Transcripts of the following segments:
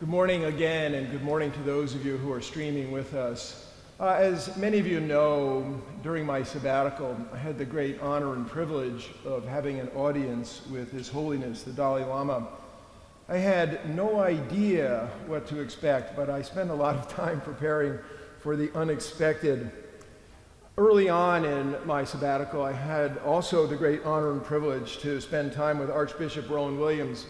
Good morning again, and good morning to those of you who are streaming with us. As many of you know, during my sabbatical, I had the great honor and privilege of having an audience with His Holiness, the Dalai Lama. I had no idea what to expect, but I spent a lot of time preparing for the unexpected. Early on in my sabbatical, I had also the great honor and privilege to spend time with Archbishop Rowan Williams.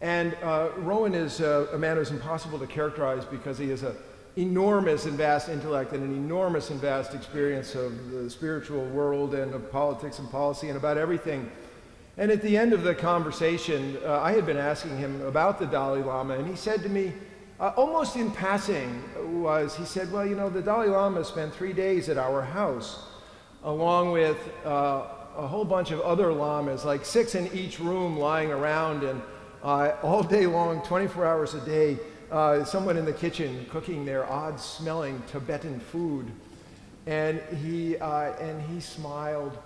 And Rowan is a man who's impossible to characterize because he has an enormous and vast intellect and an enormous and vast experience of the spiritual world and of politics and policy and about everything. And at the end of the conversation, I had been asking him about the Dalai Lama, and he said to me, almost in passing, he said, well, you know, the Dalai Lama spent 3 days at our house, along with a whole bunch of other lamas, like 6 in each room lying around, and all day long, 24 hours a day, someone in the kitchen cooking their odd-smelling Tibetan food. And he smiled.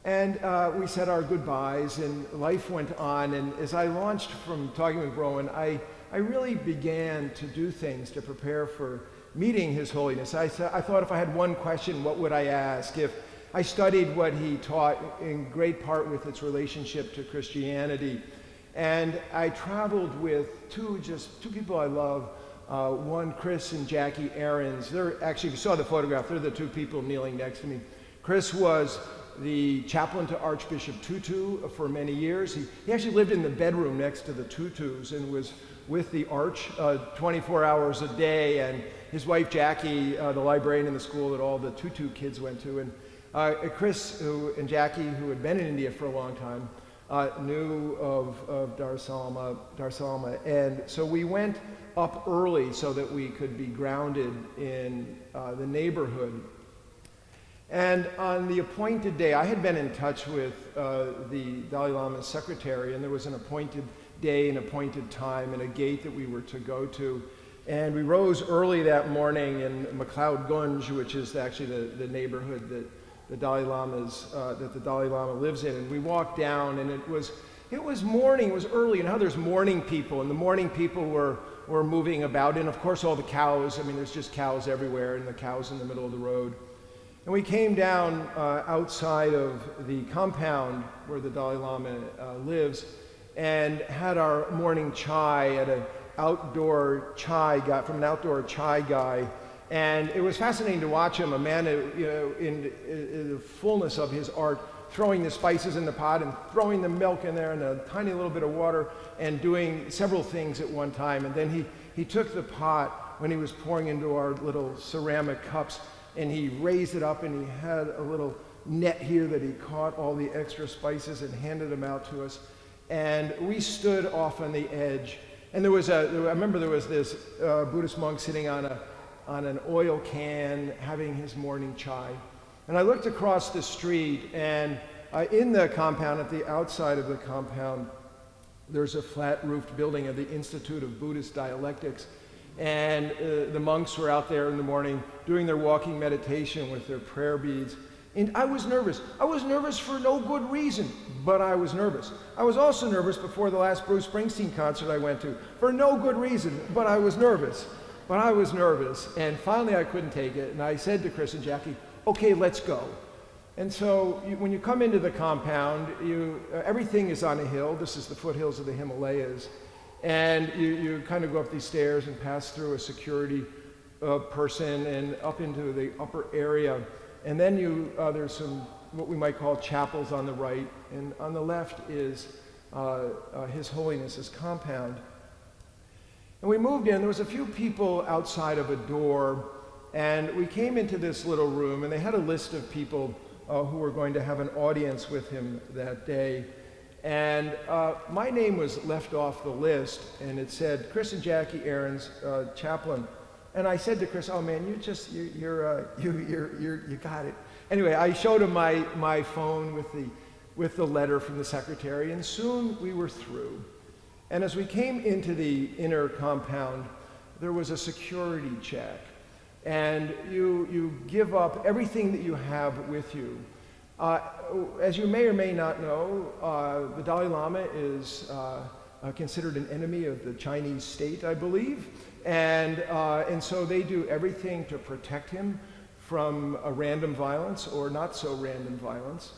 And we said our goodbyes, and life went on. And as I launched from talking with Rowan, I really began to do things to prepare for meeting His Holiness. I thought if I had one question, what would I ask? If I studied what he taught in great part with its relationship to Christianity. And I traveled with two people I love, one, Chris and Jackie Ahrens. They're actually, if you saw the photograph, they're the two people kneeling next to me. Chris was the chaplain to Archbishop Tutu for many years. He actually lived in the bedroom next to the Tutus and was with the Arch 24 hours a day. And his wife, Jackie, the librarian in the school that all the Tutu kids went to. And Chris and Jackie, who had been in India for a long time, knew of Dar Salama, and so we went up early so that we could be grounded in the neighborhood. And on the appointed day, I had been in touch with the Dalai Lama's secretary, and there was an appointed day, an appointed time, and a gate that we were to go to. And we rose early that morning in MacLeod Gunj, which is actually the neighborhood that the Dalai Lama lives in, and we walked down, and it was morning, it was early, and how there's morning people, and the morning people were moving about, and of course all the cows, I mean there's just cows everywhere, and the cows in the middle of the road. And we came down outside of the compound where the Dalai Lama lives, and had our morning chai at an outdoor chai guy, from an outdoor chai guy. And it was fascinating to watch him, a man in the fullness of his art, throwing the spices in the pot and throwing the milk in there and a tiny little bit of water and doing several things at one time. And then he took the pot when he was pouring into our little ceramic cups, and he raised it up, and he had a little net here that he caught all the extra spices and handed them out to us. And we stood off on the edge. And I remember there was this Buddhist monk sitting on an oil can having his morning chai. And I looked across the street, and in the compound, at the outside of the compound, there's a flat-roofed building of the Institute of Buddhist Dialectics. And the monks were out there in the morning doing their walking meditation with their prayer beads. And I was nervous. I was nervous for no good reason, but I was nervous. I was also nervous before the last Bruce Springsteen concert I went to, for no good reason, but I was nervous. And finally I couldn't take it, and I said to Chris and Jackie, okay, let's go. And so when you come into the compound, everything is on a hill. This is the foothills of the Himalayas. And you kind of go up these stairs and pass through a security person and up into the upper area. And then there's some, what we might call chapels on the right, and on the left is His Holiness's compound. And we moved in, there was a few people outside of a door, and we came into this little room, and they had a list of people who were going to have an audience with him that day. And my name was left off the list, and it said, Chris and Jackie Ahrens, chaplain. And I said to Chris, oh man, you got it. Anyway, I showed him my phone with the letter from the secretary, and soon we were through. And as we came into the inner compound, there was a security check. And you give up everything that you have with you. As you may or may not know, the Dalai Lama is considered an enemy of the Chinese state, I believe. And so they do everything to protect him from random violence or not so random violence.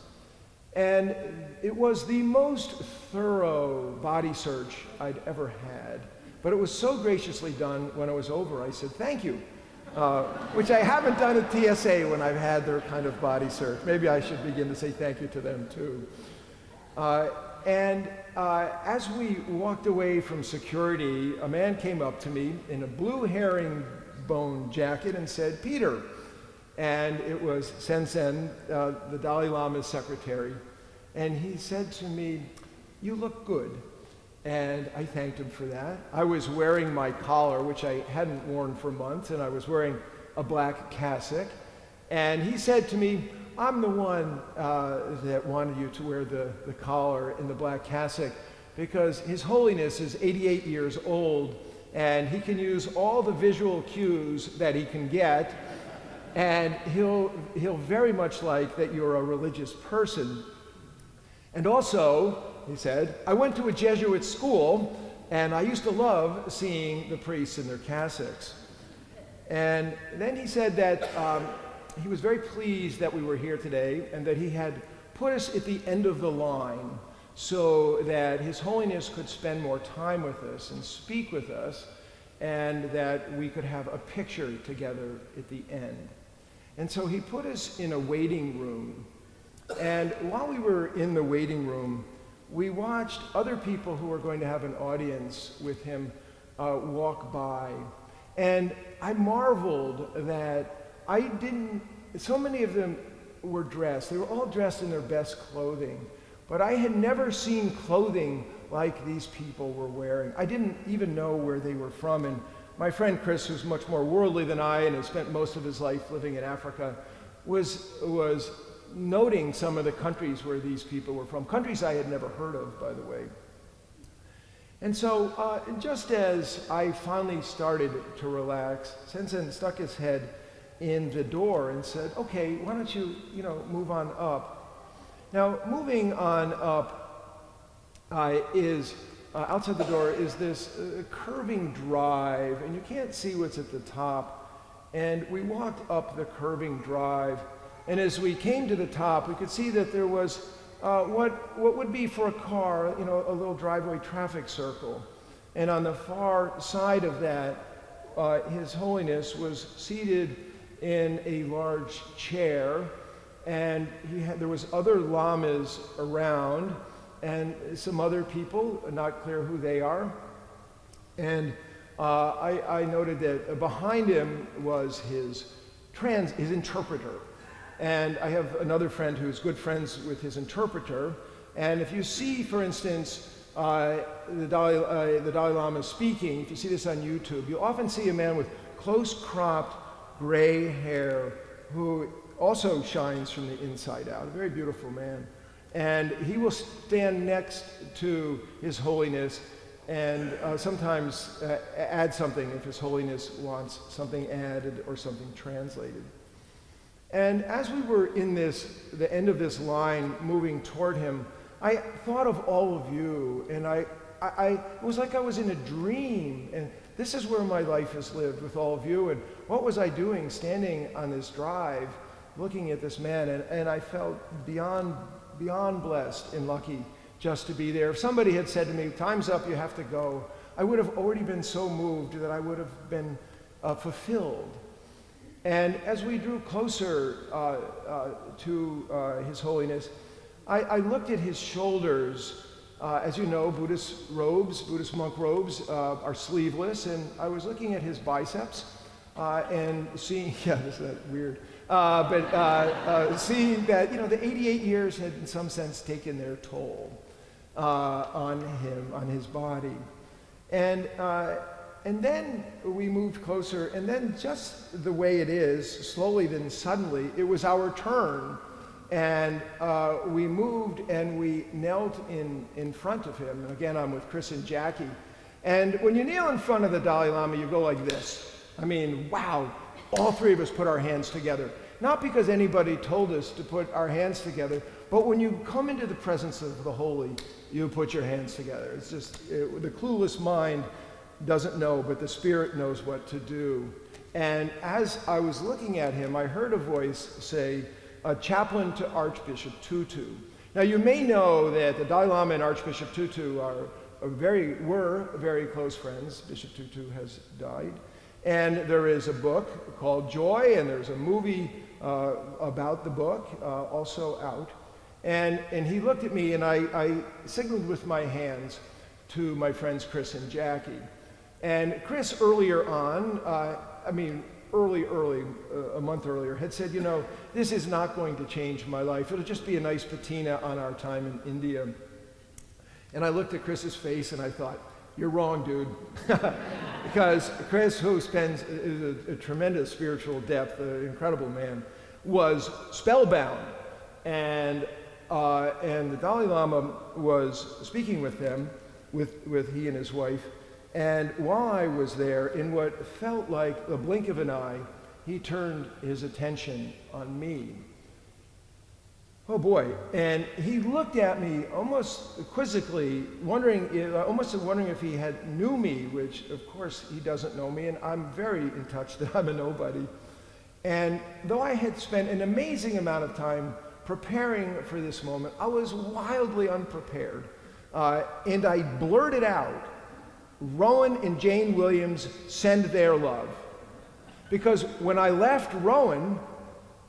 And it was the most thorough body search I'd ever had. But it was so graciously done when it was over. I said, thank you, which I haven't done at TSA when I've had their kind of body search. Maybe I should begin to say thank you to them too. As we walked away from security, a man came up to me in a blue herringbone jacket and said, Peter. And it was Sen, the Dalai Lama's secretary. And he said to me, you look good. And I thanked him for that. I was wearing my collar, which I hadn't worn for months, and I was wearing a black cassock. And he said to me, I'm the one that wanted you to wear the collar and the black cassock because His Holiness is 88 years old and he can use all the visual cues that he can get, and he'll very much like that you're a religious person. And also, he said, I went to a Jesuit school and I used to love seeing the priests in their cassocks. And then he said that he was very pleased that we were here today and that he had put us at the end of the line so that His Holiness could spend more time with us and speak with us, and that we could have a picture together at the end. And so he put us in a waiting room. And while we were in the waiting room, we watched other people who were going to have an audience with him walk by. And I marveled that so many of them were dressed. They were all dressed in their best clothing. But I had never seen clothing like these people were wearing. I didn't even know where they were from. And my friend Chris, who's much more worldly than I and has spent most of his life living in Africa, was noting some of the countries where these people were from, countries I had never heard of, by the way. And so just as I finally started to relax, Sen stuck his head in the door and said, okay, why don't you move on up. Now, moving on up is, outside the door is this curving drive, and you can't see what's at the top. And we walked up the curving drive, and as we came to the top, we could see that there was what would be for a car, a little driveway traffic circle. And on the far side of that, His Holiness was seated in a large chair, and there was other lamas around, and some other people, not clear who they are. And I noted that behind him was his interpreter. And I have another friend who's good friends with his interpreter. And if you see, for instance, the Dalai Lama speaking, if you see this on YouTube, you'll often see a man with close-cropped gray hair who also shines from the inside out, a very beautiful man. And he will stand next to His Holiness and sometimes add something if His Holiness wants something added or something translated. And as we were in the end of this line moving toward him, I thought of all of you, and it was like I was in a dream, and this is where my life has lived with all of you, and what was I doing standing on this drive looking at this man, and I felt beyond blessed and lucky just to be there. If somebody had said to me, time's up, you have to go, I would have already been so moved that I would have been fulfilled. And as we drew closer to His Holiness, I looked at his shoulders. As you know, Buddhist monk robes are sleeveless, and I was looking at his biceps and seeing, isn't that weird? Seeing that, the 88 years had in some sense taken their toll on him, on his body. And then we moved closer, and then just the way it is, slowly then suddenly, it was our turn. And we moved and we knelt in front of him. And again, I'm with Chris and Jackie. And when you kneel in front of the Dalai Lama, you go like this. I mean, wow, all three of us put our hands together. Not because anybody told us to put our hands together, But when you come into the presence of the holy, you put your hands together. It's just, the clueless mind doesn't know, but the Spirit knows what to do. And as I was looking at him, I heard a voice say, a chaplain to Archbishop Tutu. Now you may know that the Dalai Lama and Archbishop Tutu were very close friends. Bishop Tutu has died. And there is a book called Joy, and there's a movie about the book also out. And he looked at me, and I signaled with my hands to my friends Chris and Jackie. And Chris earlier on, a month earlier, had said, you know, this is not going to change my life. It'll just be a nice patina on our time in India. And I looked at Chris's face and I thought, you're wrong, dude. Because Chris, who is a tremendous spiritual depth, an incredible man, was spellbound. And the Dalai Lama was speaking with them, with he and his wife. And while I was there, in what felt like the blink of an eye, he turned his attention on me. Oh boy. And he looked at me almost quizzically, almost wondering if he knew me, which of course he doesn't know me, and I'm very in touch that I'm a nobody. And though I had spent an amazing amount of time preparing for this moment, I was wildly unprepared. And I blurted out, Rowan and Jane Williams send their love. Because when I left Rowan,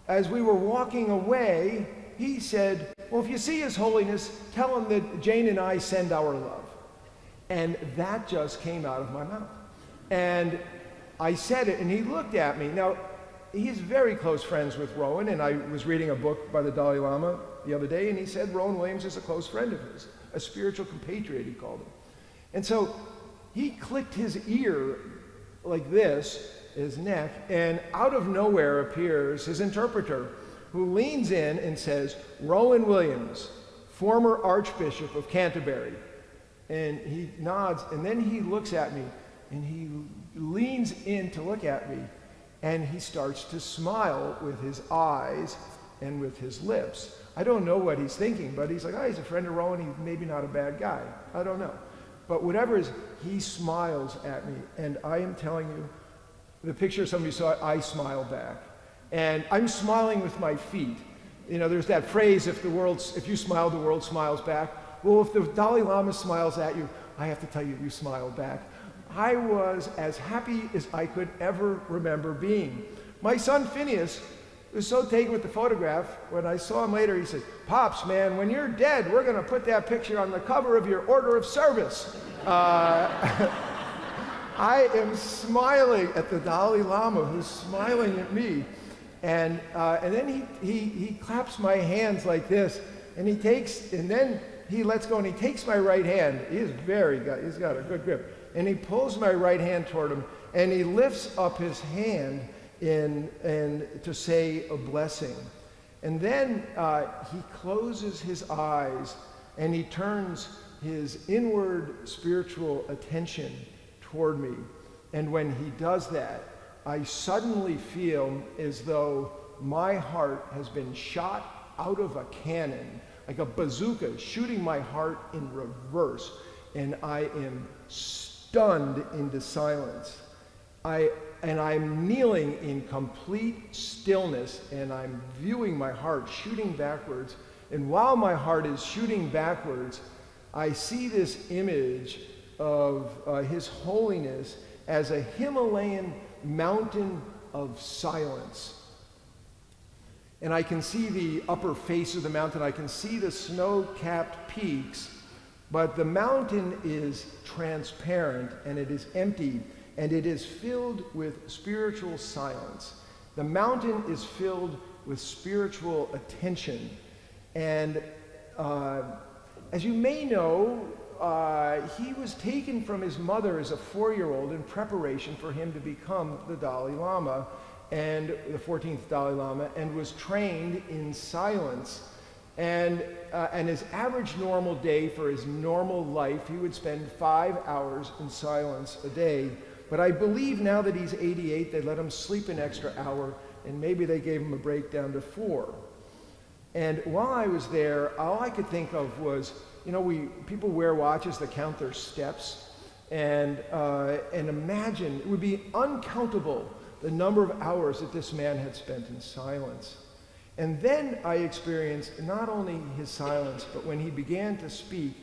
as we were walking away, he said, well, if you see His Holiness, tell him that Jane and I send our love. And that just came out of my mouth. And I said it, and he looked at me. Now, he's very close friends with Rowan, and I was reading a book by the Dalai Lama the other day, and he said Rowan Williams is a close friend of his, a spiritual compatriot, he called him. And so he clicked his ear like this, his neck, and out of nowhere appears his interpreter, who leans in and says, Rowan Williams, former Archbishop of Canterbury. And he nods, and then he looks at me, and he leans in to look at me, and he starts to smile with his eyes and with his lips. I don't know what he's thinking, but he's like, oh, he's a friend of Rowan, he's maybe not a bad guy. I don't know. But whatever it is, he smiles at me, and I am telling you, the picture somebody saw, I smile back. And I'm smiling with my feet. You know, there's that phrase, if you smile, the world smiles back. Well, if the Dalai Lama smiles at you, I have to tell you, you smile back. I was as happy as I could ever remember being. My son Phineas was so taken with the photograph, when I saw him later, he said, Pops, man, when you're dead, we're gonna put that picture on the cover of your Order of Service. I am smiling at the Dalai Lama, who's smiling at me. And then he claps my hands like this, and then he lets go, and he takes my right hand. He's got a good grip. And he pulls my right hand toward him, and he lifts up his hand to say a blessing. And then he closes his eyes, and he turns his inward spiritual attention toward me. And when he does that, I suddenly feel as though my heart has been shot out of a cannon, like a bazooka shooting my heart in reverse, and I am stunned into silence. I'm kneeling in complete stillness, and I'm viewing my heart shooting backwards. And while my heart is shooting backwards, I see this image of His Holiness as a Himalayan mountain of silence. And I can see the upper face of the mountain. I can see the snow-capped peaks, but the mountain is transparent, and it is empty, and it is filled with spiritual silence. The mountain is filled with spiritual attention. And as you may know, he was taken from his mother as a 4-year-old in preparation for him to become the Dalai Lama, and the 14th Dalai Lama, and was trained in silence. And his average normal day for his normal life, he would spend 5 hours in silence a day. But I believe now that he's 88, they let him sleep an extra hour, and maybe they gave him a break down to 4. And while I was there, all I could think of was, people wear watches that count their steps, and imagine, it would be uncountable the number of hours that this man had spent in silence. And then I experienced not only his silence, but when he began to speak,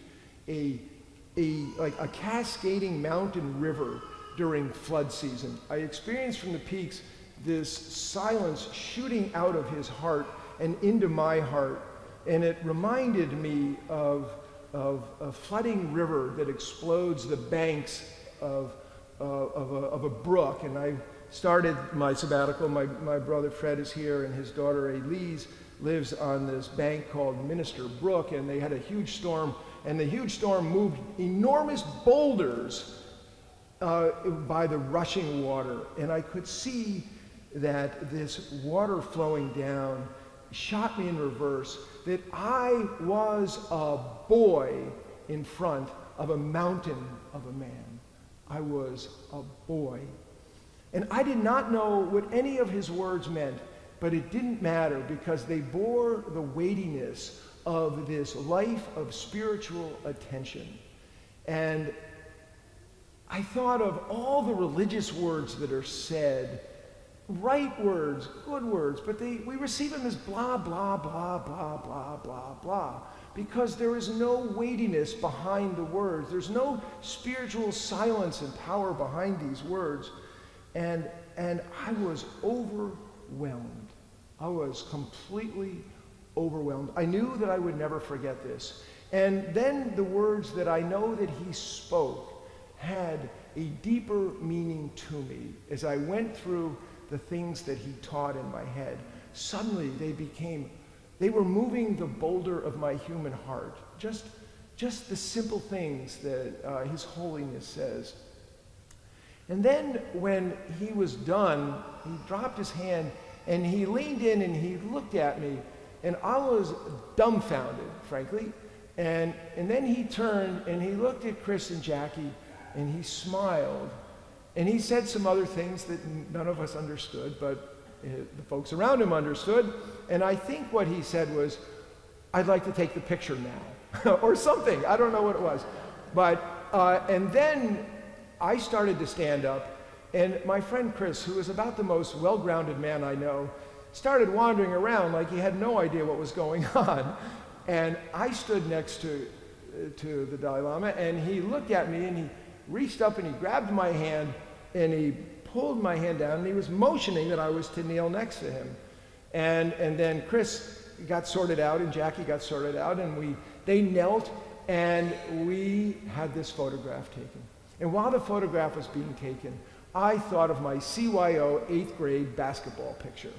like a cascading mountain river during flood season. I experienced from the peaks this silence shooting out of his heart and into my heart, and it reminded me of a flooding river that explodes the banks of a brook. And I started my sabbatical. My brother Fred is here, and his daughter Elise lives on this bank called Minister Brook, and they had a huge storm, and the huge storm moved enormous boulders by the rushing water. And I could see that this water flowing down shot me in reverse, that I was a boy in front of a mountain of a man. I was a boy. And I did not know what any of his words meant, but it didn't matter because they bore the weightiness of this life of spiritual attention. And I thought of all the religious words that are said, right words, good words, but we receive them as blah, blah, blah, blah, blah, blah, blah, because there is no weightiness behind the words. There's no spiritual silence and power behind these words. And I was overwhelmed. I was completely overwhelmed. I knew that I would never forget this. And then the words that I know that he spoke had a deeper meaning to me as I went through the things that he taught in my head. Suddenly they were moving the boulder of my human heart. Just the simple things that His Holiness says. And then when he was done, he dropped his hand and he leaned in and he looked at me, and I was dumbfounded, frankly. And then he turned and he looked at Chris and Jackie and he smiled. And he said some other things that none of us understood, but the folks around him understood. And I think what he said was, "I'd like to take the picture now," or something. I don't know what it was. But, and then I started to stand up, and my friend Chris, who is about the most well-grounded man I know, started wandering around like he had no idea what was going on. And I stood next to the Dalai Lama, and he looked at me, and he reached up and he grabbed my hand, and he pulled my hand down, and he was motioning that I was to kneel next to him. And then Chris got sorted out, and Jackie got sorted out, and they knelt, and we had this photograph taken. And while the photograph was being taken, I thought of my CYO 8th grade basketball picture.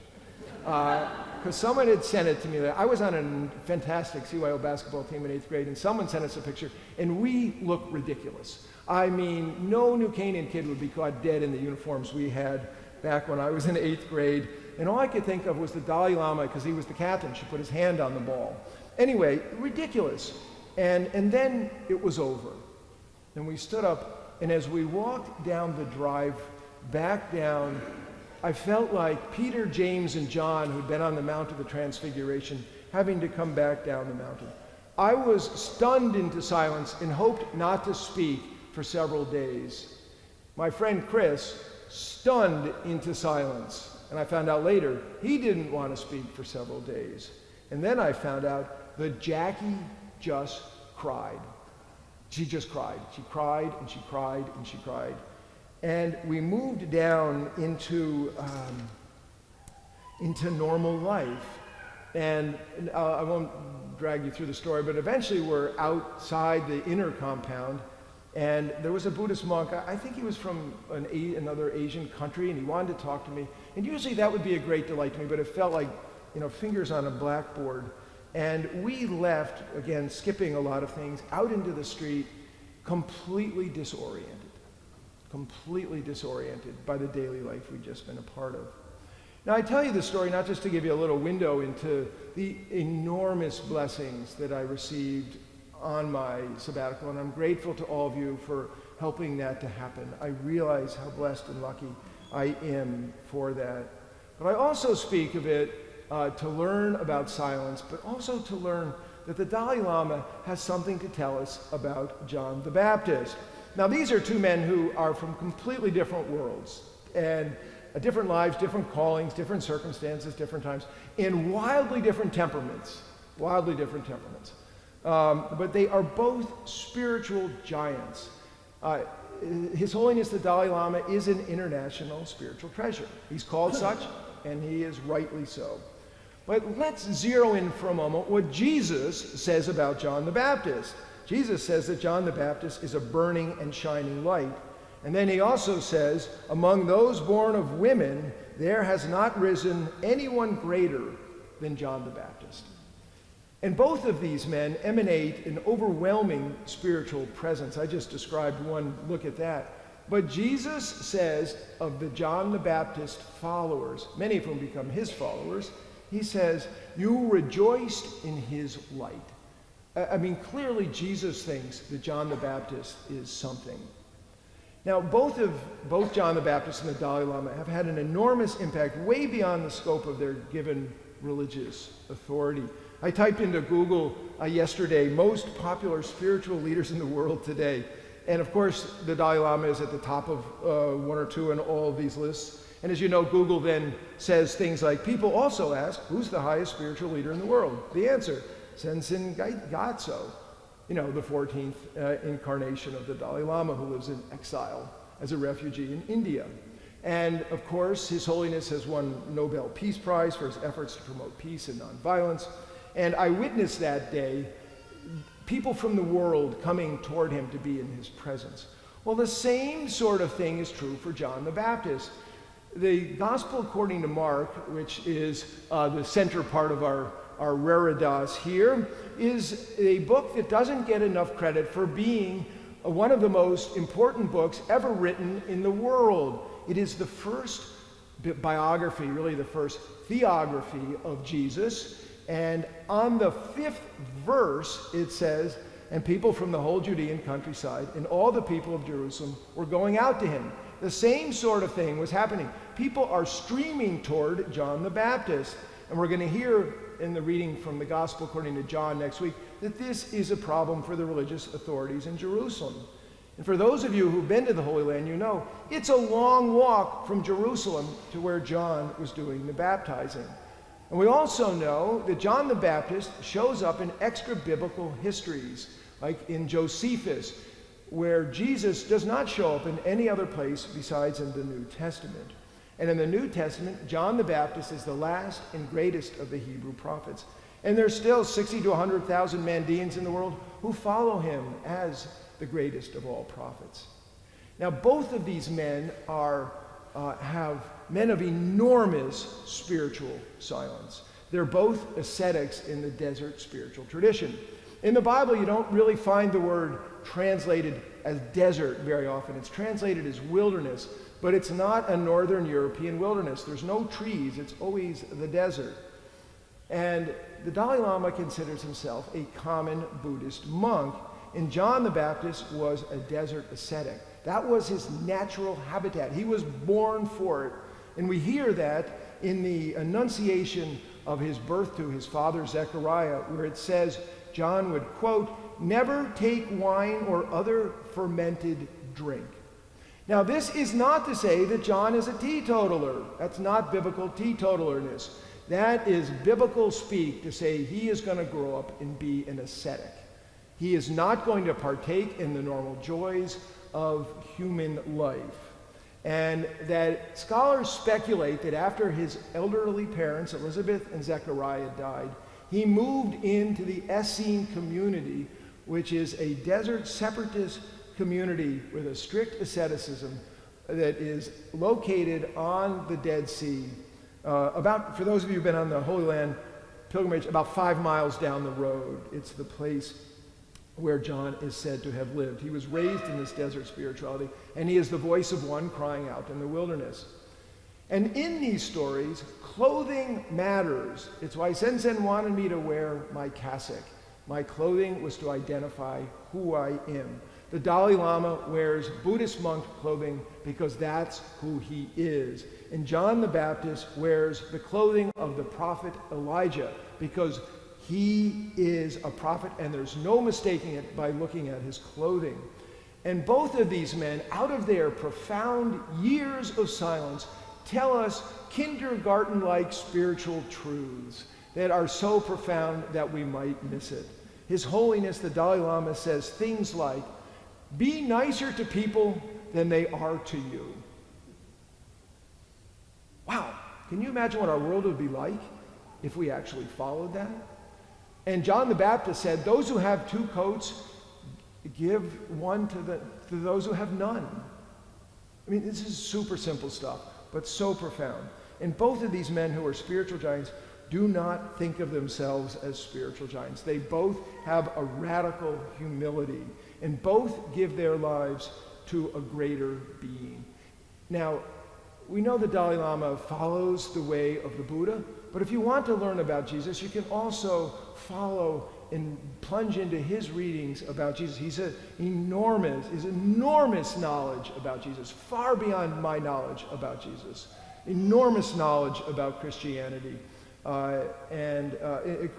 Because someone had sent it to me. I was on a fantastic CYO basketball team in 8th grade, and someone sent us a picture, and we looked ridiculous. I mean, no New Canaan kid would be caught dead in the uniforms we had back when I was in 8th grade. And all I could think of was the Dalai Lama, because he was the captain, should put his hand on the ball. Anyway, ridiculous. And then it was over. And we stood up, and as we walked down the drive back down, I felt like Peter, James, and John, who'd been on the Mount of the Transfiguration, having to come back down the mountain. I was stunned into silence and hoped not to speak for several days. My friend Chris, stunned into silence. And I found out later he didn't want to speak for several days. And then I found out that Jackie just cried. She just cried. She cried and she cried and she cried. And we moved down into normal life. And I won't drag you through the story, but eventually we're outside the inner compound, and there was a Buddhist monk. I think he was from another Asian country, and he wanted to talk to me. And usually that would be a great delight to me, but it felt like, fingers on a blackboard. And we left, again, skipping a lot of things, out into the street, completely disoriented by the daily life we'd just been a part of. Now, I tell you this story not just to give you a little window into the enormous blessings that I received on my sabbatical, and I'm grateful to all of you for helping that to happen. I realize how blessed and lucky I am for that. But I also speak of it to learn about silence, but also to learn that the Dalai Lama has something to tell us about John the Baptist. Now, these are two men who are from completely different worlds and different lives, different callings, different circumstances, different times, and wildly different temperaments. Wildly different temperaments. But they are both spiritual giants. His Holiness the Dalai Lama is an international spiritual treasure. He's called such, and he is rightly so. But let's zero in for a moment what Jesus says about John the Baptist. Jesus says that John the Baptist is a burning and shining light. And then he also says, among those born of women, there has not risen anyone greater than John the Baptist. And both of these men emanate an overwhelming spiritual presence. I just described one look at that. But Jesus says of the John the Baptist followers, many of whom become his followers, he says, you rejoiced in his light. I mean, clearly Jesus thinks that John the Baptist is something. Now, both John the Baptist and the Dalai Lama have had an enormous impact way beyond the scope of their given religious authority. I typed into Google yesterday, most popular spiritual leaders in the world today. And of course, the Dalai Lama is at the top of one or two in all of these lists. And as you know, Google then says things like, people also ask, who's the highest spiritual leader in the world? The answer, Tenzin Gyatso, the 14th incarnation of the Dalai Lama, who lives in exile as a refugee in India. And of course, His Holiness has won Nobel Peace Prize for his efforts to promote peace and nonviolence. And I witnessed that day people from the world coming toward him to be in his presence. Well, the same sort of thing is true for John the Baptist. The Gospel according to Mark, which is the center part of our Raridas here, is a book that doesn't get enough credit for being one of the most important books ever written in the world. It is the first biography, really the first theography of Jesus. And on the 5th verse, it says, and people from the whole Judean countryside and all the people of Jerusalem were going out to him. The same sort of thing was happening. People are streaming toward John the Baptist. And we're going to hear in the reading from the Gospel according to John next week that this is a problem for the religious authorities in Jerusalem. And for those of you who've been to the Holy Land, you know it's a long walk from Jerusalem to where John was doing the baptizing. And we also know that John the Baptist shows up in extra-biblical histories, like in Josephus, where Jesus does not show up in any other place besides in the New Testament. And in the New Testament, John the Baptist is the last and greatest of the Hebrew prophets. And there's still 60 to 100,000 Mandeans in the world who follow him as the greatest of all prophets. Now, both of these men have men of enormous spiritual silence. They're both ascetics in the desert spiritual tradition. In the Bible, you don't really find the word translated as desert very often. It's translated as wilderness, but it's not a northern European wilderness. There's no trees. It's always the desert. And the Dalai Lama considers himself a common Buddhist monk, and John the Baptist was a desert ascetic. That was his natural habitat. He was born for it. And we hear that in the annunciation of his birth to his father Zechariah, where it says John would, quote, never take wine or other fermented drink. Now, this is not to say that John is a teetotaler. That's not biblical teetotalerness. That is biblical speak to say he is going to grow up and be an ascetic. He is not going to partake in the normal joys of human life. And that scholars speculate that after his elderly parents, Elizabeth and Zechariah, died, he moved into the Essene community, which is a desert separatist community with a strict asceticism that is located on the Dead Sea, for those of you who've been on the Holy Land pilgrimage, about 5 miles down the road. It's the place where John is said to have lived. He was raised in this desert spirituality, and he is the voice of one crying out in the wilderness. And in these stories, clothing matters. It's why Sensen wanted me to wear my cassock. My clothing was to identify who I am. The Dalai Lama wears Buddhist monk clothing because that's who he is. And John the Baptist wears the clothing of the prophet Elijah because he is a prophet, and there's no mistaking it by looking at his clothing. And both of these men, out of their profound years of silence, tell us kindergarten-like spiritual truths that are so profound that we might miss it. His Holiness, the Dalai Lama, says things like, "Be nicer to people than they are to you." Wow, can you imagine what our world would be like if we actually followed that? And John the Baptist said, "Those who have two coats, give one to those who have none." I mean, this is super simple stuff, but so profound. And both of these men who are spiritual giants do not think of themselves as spiritual giants. They both have a radical humility, and both give their lives to a greater being. Now, we know the Dalai Lama follows the way of the Buddha, but if you want to learn about Jesus, you can also follow and plunge into his readings about Jesus. He's enormous knowledge about Jesus, far beyond my knowledge about Jesus. Enormous knowledge about Christianity,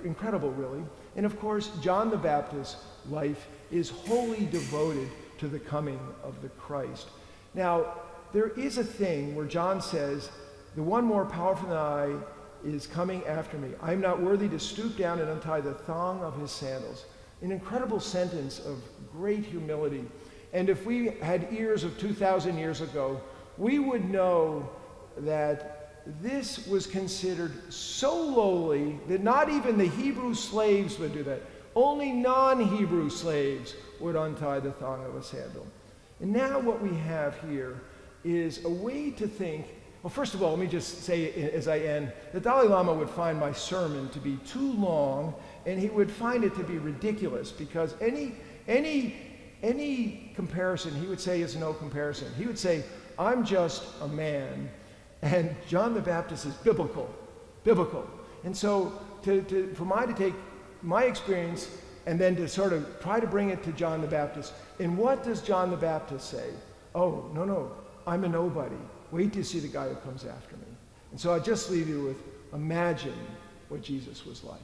incredible, really. And of course, John the Baptist's life is wholly devoted to the coming of the Christ. Now, there is a thing where John says, "The one more powerful than I is coming after me. I am not worthy to stoop down and untie the thong of his sandals." An incredible sentence of great humility. And if we had ears of 2,000 years ago, we would know that this was considered so lowly that not even the Hebrew slaves would do that. Only non-Hebrew slaves would untie the thong of a sandal. And now what we have here is a way to think. Well, first of all, let me just say as I end, the Dalai Lama would find my sermon to be too long, and he would find it to be ridiculous, because any comparison he would say is no comparison. He would say, "I'm just a man, and John the Baptist is biblical. And so to take my experience and then to sort of try to bring it to John the Baptist. And what does John the Baptist say? "Oh, no, I'm a nobody. Wait to see the guy who comes after me." And so I just leave you with, imagine what Jesus was like.